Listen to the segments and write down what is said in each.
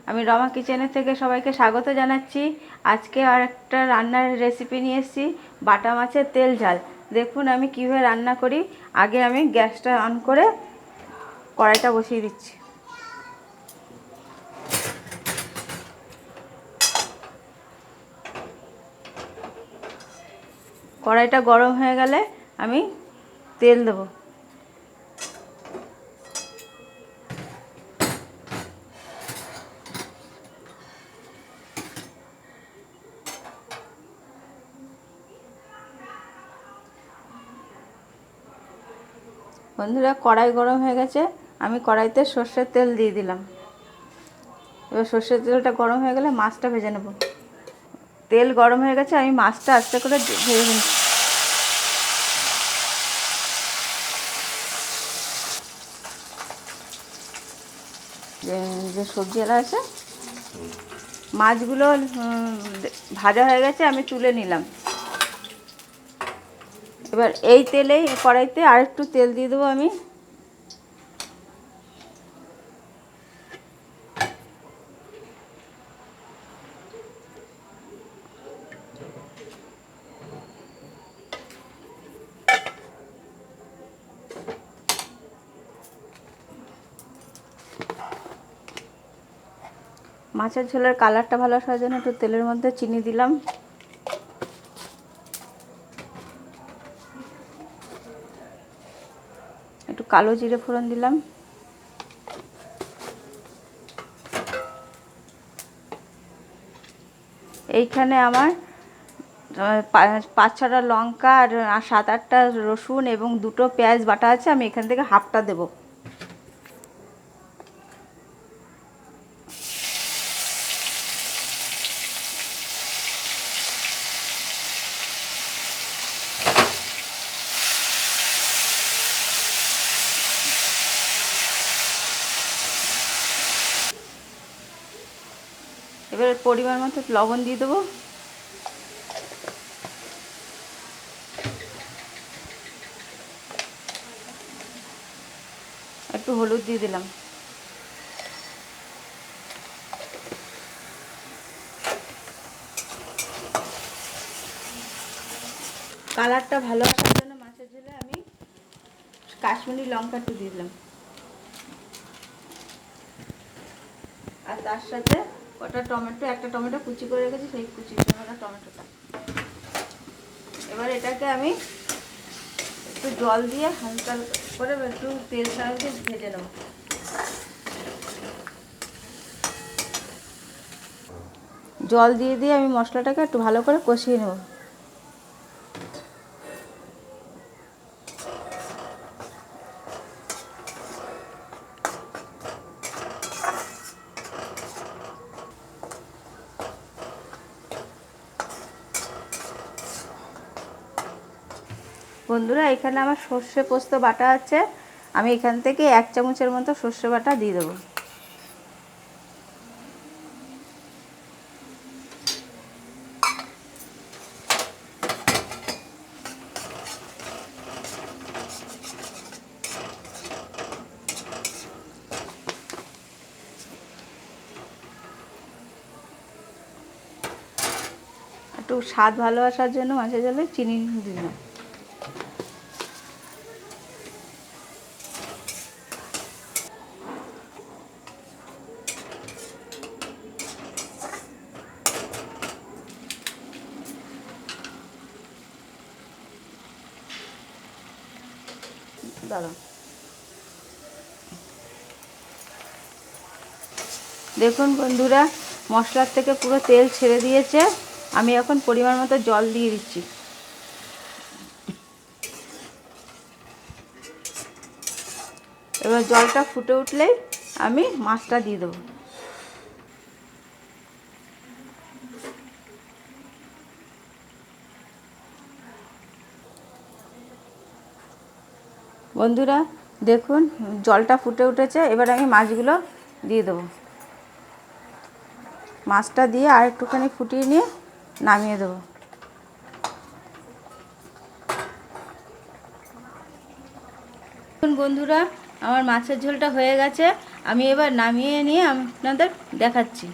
আমি রমা কিচেনের থেকে সবাইকে স্বাগত জানাচ্ছি। আজকে আর একটা রান্নার রেসিপি নিয়ে এসেছি, বাটা মাছের তেল ঝাল। দেখুন আমি কীভাবে রান্না করি। আগে আমি গ্যাসটা অন করে কড়াইটা বসিয়ে দিচ্ছি। কড়াইটা গরম হয়ে গেলে আমি তেল দেবো। বন্ধুরা, কড়াই গরম হয়ে গেছে, আমি কড়াইতে সর্ষের তেল দিয়ে দিলাম। এবার সর্ষের তেলটা গরম হয়ে গেলে মাছটা ভেজে নেব। তেল গরম হয়ে গেছে, আমি মাছটা আস্তে করে ভেজে নিচ্ছি। যে সবজিওয়ালা আছে, মাছগুলো ভাজা হয়ে গেছে, আমি তুলে নিলাম। এবার এই তেলেই কড়াইতে আরেকটু তেল দিয়ে দেবো আমি। মাছের ঝোলের কালারটা ভালো আসার জন্য একটু তেলের মধ্যে চিনি দিলাম। একটু কালো জিরে ফোড়ন দিলাম। এইখানে আমার 5-6টা লঙ্কা আর 7-8টা রসুন এবং 2টো পেঁয়াজ বাটা আছে, আমি এখান থেকে হাফটা দেবো। এবার পরিমাণ মতো লবণ দিয়ে দেবো। একটু হলুদ দিয়ে দিলাম। কালারটা ভালো আসার জন্য মাছের ঝোলে আমি কাশ্মীরি লঙ্কা একটু দিয়ে দিলাম। আর তার সাথে একটা টমেটো কুচি করে রেখেছি, সেই কুচি করা টমেটোটা। এবার এটাকে আমি একটু জল দিয়ে হালকা করে একটু তেল সাহায্যে ভেজে নেব। জল দিয়ে দিয়ে আমি মশলাটাকে একটু ভালো করে কষিয়ে নেব। বন্ধুরা, এখানে আমার সর্ষে পোস্ত বাটা আছে, আমি এখান থেকে 1 চামচের মতো সর্ষে বাটা দিয়ে দেবো। একটু স্বাদ ভালো আসার জন্য মাছের ঝোলে চিনি দিলাম। দাঁড়াও, দেখুন বন্ধুরা, মশলার থেকে পুরো তেল ছেড়ে দিয়েছে। আমি এখন পরিমাণ মতো জল দিয়ে দিচ্ছি। এবার জলটা ফুটে উঠলেই আমি মাছটা দিয়ে দেবো। বন্ধুরা দেখুন, জলটা ফুটে উঠেছে, এবার আমি মাছগুলো দিয়ে দেবো। মাছটা দিয়ে আর একটুখানি ফুটিয়ে নিয়ে নামিয়ে দেবো। বন্ধুরা, আমার মাছের ঝোলটা হয়ে গেছে, আমি এবার নামিয়ে নিয়ে আপনাদের দেখাচ্ছি।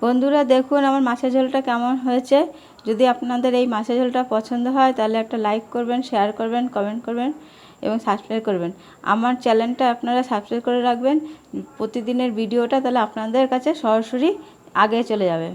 বন্ধুরা দেখুন আমার মাছের ঝোলটা কেমন হয়েছে। যদি আপনাদের এই মাছের ঝোলটা পছন্দ হয় তাহলে একটা লাইক করবেন, শেয়ার করবেন, কমেন্ট করবেন এবং সাবস্ক্রাইব করবেন। আমার চ্যানেলটা আপনারা সাবস্ক্রাইব করে রাখবেন, প্রতিদিনের ভিডিওটা তাহলে আপনাদের কাছে সরাসরি আগে চলে যাবে।